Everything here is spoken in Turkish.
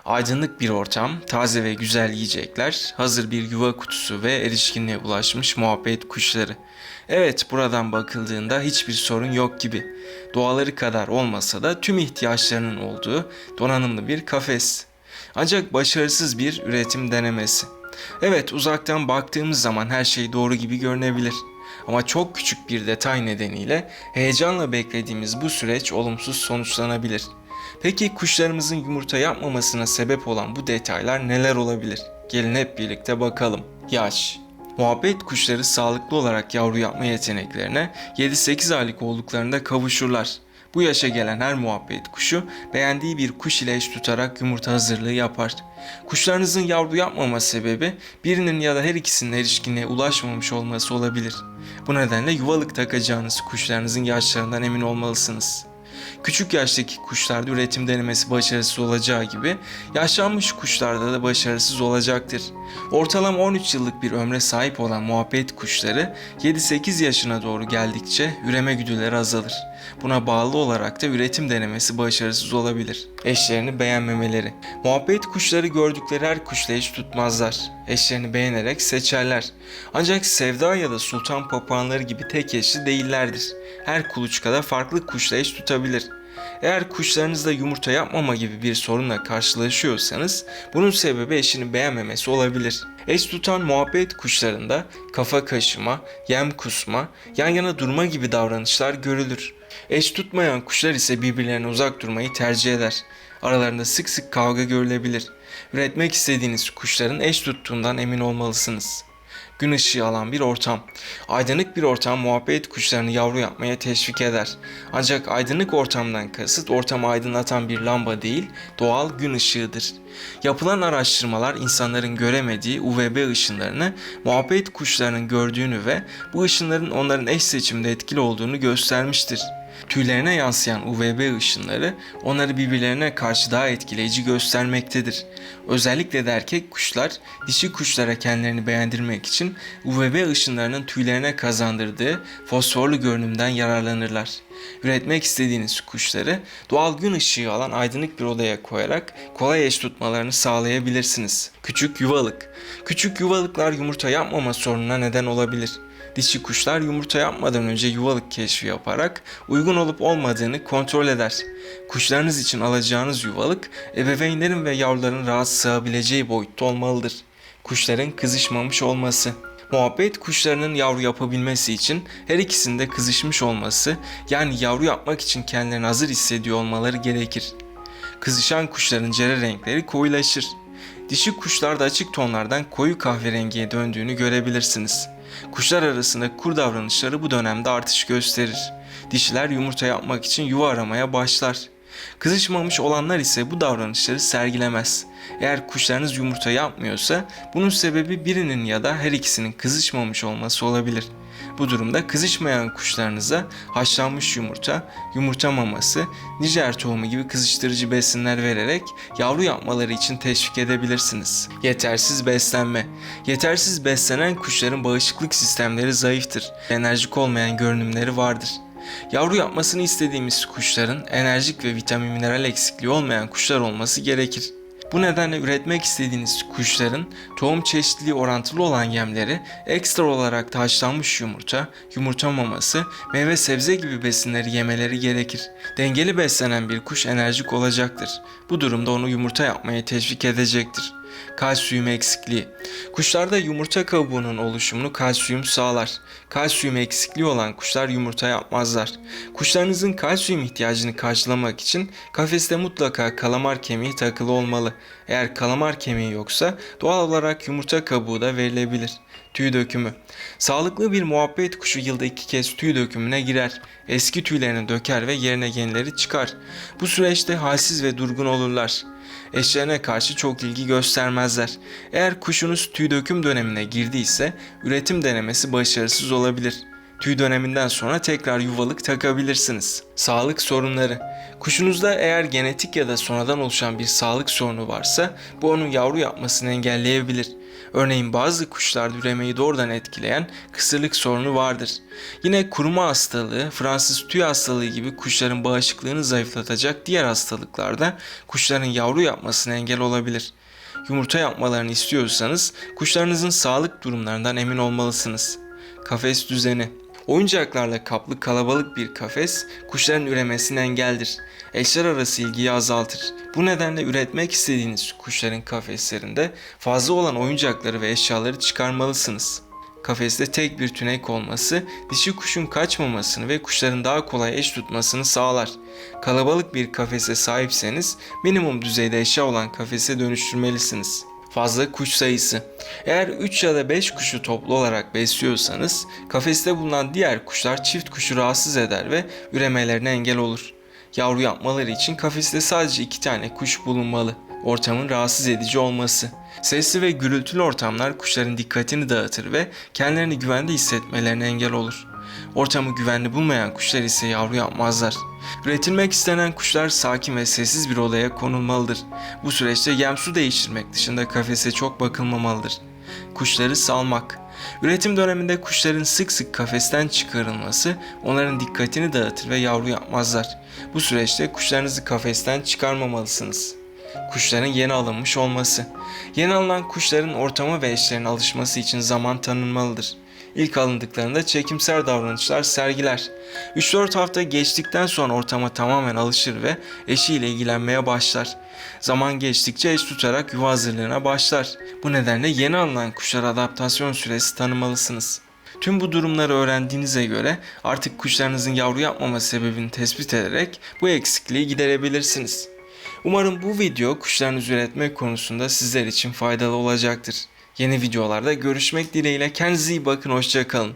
Aydınlık bir ortam, taze ve güzel yiyecekler, hazır bir yuva kutusu ve erişkinliğe ulaşmış muhabbet kuşları. Evet, buradan bakıldığında hiçbir sorun yok gibi. Doğaları kadar olmasa da tüm ihtiyaçlarının olduğu donanımlı bir kafes. Ancak başarısız bir üretim denemesi. Evet, uzaktan baktığımız zaman her şey doğru gibi görünebilir. Ama çok küçük bir detay nedeniyle heyecanla beklediğimiz bu süreç olumsuz sonuçlanabilir. Peki kuşlarımızın yumurta yapmamasına sebep olan bu detaylar neler olabilir? Gelin hep birlikte bakalım. Yaş. Muhabbet kuşları sağlıklı olarak yavru yapma yeteneklerine 7-8 aylık olduklarında kavuşurlar. Bu yaşa gelen her muhabbet kuşu beğendiği bir kuş ile eş tutarak yumurta hazırlığı yapar. Kuşlarınızın yavru yapmama sebebi birinin ya da her ikisinin erişkinliğe ulaşmamış olması olabilir. Bu nedenle yuvalık takacağınız kuşlarınızın yaşlarından emin olmalısınız. Küçük yaştaki kuşlarda üretim denemesi başarısız olacağı gibi yaşlanmış kuşlarda da başarısız olacaktır. Ortalama 13 yıllık bir ömre sahip olan muhabbet kuşları 7-8 yaşına doğru geldikçe üreme güdüleri azalır. Buna bağlı olarak da üretim denemesi başarısız olabilir. Eşlerini beğenmemeleri. Muhabbet kuşları gördükleri her kuşla eş tutmazlar. Eşlerini beğenerek seçerler. Ancak sevda ya da sultan papağanları gibi tek eşli değillerdir. Her kuluçkada farklı kuşla eş tutabilir. Eğer kuşlarınızda yumurta yapmama gibi bir sorunla karşılaşıyorsanız bunun sebebi eşini beğenmemesi olabilir. Eş tutan muhabbet kuşlarında kafa kaşıma, yem kusma, yan yana durma gibi davranışlar görülür. Eş tutmayan kuşlar ise birbirlerine uzak durmayı tercih eder. Aralarında sık sık kavga görülebilir. Üretmek istediğiniz kuşların eş tuttuğundan emin olmalısınız. Gün ışığı alan bir ortam. Aydınlık bir ortam muhabbet kuşlarını yavru yapmaya teşvik eder. Ancak aydınlık ortamdan kasıt ortamı aydınlatan bir lamba değil, doğal gün ışığıdır. Yapılan araştırmalar insanların göremediği UVB ışınlarını muhabbet kuşlarının gördüğünü ve bu ışınların onların eş seçimde etkili olduğunu göstermiştir. Tüylerine yansıyan UVB ışınları onları birbirlerine karşı daha etkileyici göstermektedir. Özellikle de erkek kuşlar dişi kuşlara kendilerini beğendirmek için UVB ışınlarının tüylerine kazandırdığı fosforlu görünümden yararlanırlar. Üretmek istediğiniz kuşları doğal gün ışığı alan aydınlık bir odaya koyarak kolay eş tutmalarını sağlayabilirsiniz. Küçük yuvalık. Küçük yuvalıklar yumurta yapmama sorununa neden olabilir. Dişi kuşlar yumurta yapmadan önce yuvalık keşfi yaparak uygun olup olmadığını kontrol eder. Kuşlarınız için alacağınız yuvalık ebeveynlerin ve yavruların rahat sığabileceği boyutta olmalıdır. Kuşların kızışmamış olması. Muhabbet kuşlarının yavru yapabilmesi için her ikisinde kızışmış olması, yani yavru yapmak için kendilerini hazır hissediyor olmaları gerekir. Kızışan kuşların cere renkleri koyulaşır. Dişi kuşlarda açık tonlardan koyu kahverengiye döndüğünü görebilirsiniz. Kuşlar arasında kur davranışları bu dönemde artış gösterir. Dişiler yumurta yapmak için yuva aramaya başlar. Kızışmamış olanlar ise bu davranışları sergilemez. Eğer kuşlarınız yumurta yapmıyorsa bunun sebebi birinin ya da her ikisinin kızışmamış olması olabilir. Bu durumda kızışmayan kuşlarınıza haşlanmış yumurta, yumurta maması, Nijer tohumu gibi kızıştırıcı besinler vererek yavru yapmaları için teşvik edebilirsiniz. Yetersiz beslenme. Yetersiz beslenen kuşların bağışıklık sistemleri zayıftır. Enerjik olmayan görünümleri vardır. Yavru yapmasını istediğimiz kuşların enerjik ve vitamin mineral eksikliği olmayan kuşlar olması gerekir. Bu nedenle üretmek istediğiniz kuşların tohum çeşitliliği orantılı olan yemleri, ekstra olarak da haşlanmış yumurta, yumurta maması, meyve sebze gibi besinleri yemeleri gerekir. Dengeli beslenen bir kuş enerjik olacaktır. Bu durumda onu yumurta yapmaya teşvik edecektir. Kalsiyum eksikliği. Kuşlarda yumurta kabuğunun oluşumunu kalsiyum sağlar. Kalsiyum eksikliği olan kuşlar yumurta yapmazlar. Kuşlarınızın kalsiyum ihtiyacını karşılamak için kafeste mutlaka kalamar kemiği takılı olmalı. Eğer kalamar kemiği yoksa doğal olarak yumurta kabuğu da verilebilir. Tüy dökümü. Sağlıklı bir muhabbet kuşu yılda 2 kez tüy dökümüne girer. Eski tüylerini döker ve yerine yenileri çıkar. Bu süreçte halsiz ve durgun olurlar. Eşlerine karşı çok ilgi göstermezler. Eğer kuşunuz tüy döküm dönemine girdiyse üretim denemesi başarısız olabilir. Tüy döneminden sonra tekrar yuvalık takabilirsiniz. Sağlık sorunları. Kuşunuzda eğer genetik ya da sonradan oluşan bir sağlık sorunu varsa bu onun yavru yapmasını engelleyebilir. Örneğin bazı kuşlarda üremeyi doğrudan etkileyen kısırlık sorunu vardır. Yine kuruma hastalığı, Fransız tüy hastalığı gibi kuşların bağışıklığını zayıflatacak diğer hastalıklarda kuşların yavru yapmasına engel olabilir. Yumurta yapmalarını istiyorsanız kuşlarınızın sağlık durumlarından emin olmalısınız. Kafes düzeni. Oyuncaklarla kaplı kalabalık bir kafes kuşların üremesine engeldir. Eşler arası ilgiyi azaltır. Bu nedenle üretmek istediğiniz kuşların kafeslerinde fazla olan oyuncakları ve eşyaları çıkarmalısınız. Kafeste tek bir tünek olması dişi kuşun kaçmamasını ve kuşların daha kolay eş tutmasını sağlar. Kalabalık bir kafese sahipseniz minimum düzeyde eşya olan kafese dönüştürmelisiniz. Fazla kuş sayısı. Eğer 3 ya da 5 kuşu toplu olarak besliyorsanız kafeste bulunan diğer kuşlar çift kuşu rahatsız eder ve üremelerine engel olur. Yavru yapmaları için kafeste sadece 2 tane kuş bulunmalı. Ortamın rahatsız edici olması. Sesli ve gürültülü ortamlar kuşların dikkatini dağıtır ve kendilerini güvende hissetmelerine engel olur. Ortamı güvenli bulmayan kuşlar ise yavru yapmazlar. Üretilmek istenen kuşlar sakin ve sessiz bir odaya konulmalıdır. Bu süreçte yem su değiştirmek dışında kafese çok bakılmamalıdır. Kuşları salmak. Üretim döneminde kuşların sık sık kafesten çıkarılması onların dikkatini dağıtır ve yavru yapmazlar. Bu süreçte kuşlarınızı kafesten çıkarmamalısınız. Kuşların yeni alınmış olması. Yeni alınan kuşların ortama ve eşlerine alışması için zaman tanınmalıdır. İlk alındıklarında çekimser davranışlar sergiler. 3-4 hafta geçtikten sonra ortama tamamen alışır ve eşiyle ilgilenmeye başlar. Zaman geçtikçe eş tutarak yuva hazırlığına başlar. Bu nedenle yeni alınan kuşlara adaptasyon süresi tanımalısınız. Tüm bu durumları öğrendiğinize göre artık kuşlarınızın yavru yapmama sebebini tespit ederek bu eksikliği giderebilirsiniz. Umarım bu video kuşlarınızı üretmek konusunda sizler için faydalı olacaktır. Yeni videolarda görüşmek dileğiyle, kendinize iyi bakın, hoşça kalın.